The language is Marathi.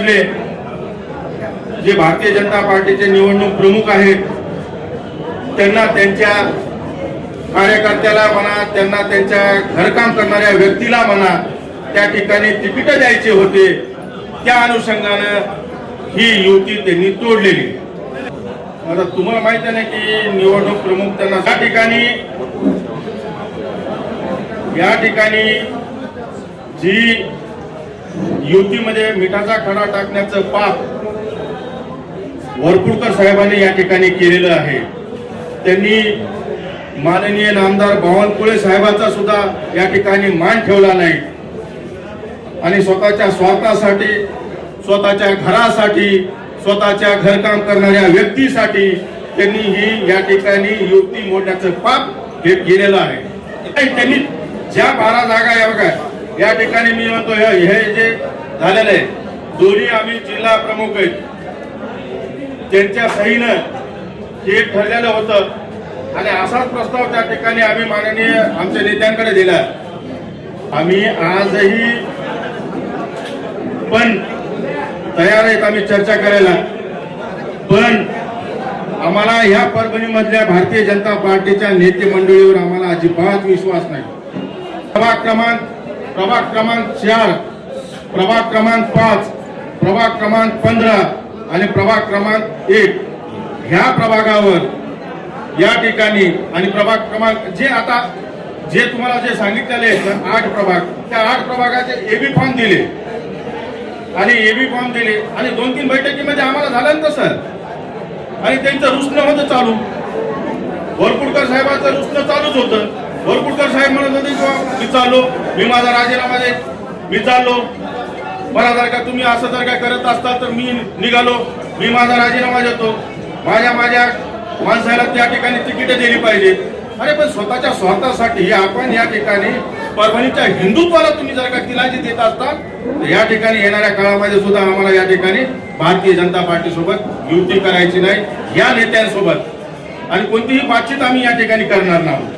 मधले जे भारतीय जनता पार्टीचे निवडणूक प्रमुख आहेत त्यांना त्यांच्या कार्यकर्त्याला म्हणा, त्यांना त्यांच्या घरकाम करणाऱ्या व्यक्तीला म्हणा, त्या ठिकाणी तिकीट द्यायचे होते. त्या अनुषंगानं ही युती त्यांनी तोडलेली. आता तुम्हाला माहिती आहे की निवडणूक प्रमुख त्यांना या ठिकाणी जी युतीमध्ये मिठाचा खडा टाकण्याचं पाप वरपुडकर साहेबांनी या ठिकाणी केलेलं आहे. त्यांनी माननीय नामदार बावनकुळे साहेबांचा सुद्धा या ठिकाणी मान ठेवला नाही आणि स्वतःच्या स्वार्थासाठी, स्वतःच्या घरासाठी, स्वतःच्या घरकाम करणाऱ्या व्यक्तीसाठी त्यांनी ही या ठिकाणी युती मोडण्याचं पाप हे केलेलं आहे. त्यांनी ज्या 12 जागा या बघा या ठिकाणी मी म्हणतो हे जे झालेलं आहे, दोन्ही आम्ही जिल्हा प्रमुख आहेत, त्यांच्या सहीनं हे ठरलेलं होतं आणि असाच प्रस्ताव त्या ठिकाणी आम्ही माननीय आमच्या नेत्यांकडे दिला. आम्ही आजही पण तयार आहेत आम्ही चर्चा करायला, पण आम्हाला ह्या परभणी मधल्या भारतीय जनता पार्टीच्या नेते मंडळीवर आम्हाला अजिबात विश्वास नाही. प्रभाग क्रमांक 4, प्रभाग क्रमांक 5, प्रभाग क्रमांक 15 आणि प्रभाग क्रमांक 1 ह्या प्रभागावर या ठिकाणी आणि प्रभाग क्रमांक जे तुम्हाला जे सांगितलेले 8 प्रभाग, त्या 8 प्रभागाचे एबी फॉर्म दिले आणि एबी फॉर्म दिले आणि 2-3 बैठकीमध्ये आम्हाला झालं ना सर. आणि त्यांचं रुसणं होतं चालू, वरपुडकर साहेबांचं रुसणं चालूच होतं. वरपुडकर साहेब म्हणत होते मी चाललो, मी माझा राजीनामा दे, मी चाललो, मला जर का तुम्ही असं जर का करत असताल तर मी निघालो, मी माझा राजीनामा देतो, माझ्या माणसाला त्या ठिकाणी तिकीट दिली पाहिजे. अरे पण स्वतःच्या स्वार्थासाठी आपण या ठिकाणी परभणीच्या हिंदुत्वाला तुम्ही जर का तिलाजी देत असता तर या ठिकाणी येणाऱ्या काळामध्ये सुद्धा आम्हाला या ठिकाणी भारतीय जनता पार्टी सोबत युती करायची नाही, या नेत्यांसोबत, आणि कोणतीही बातचीत आम्ही या ठिकाणी करणार नाही.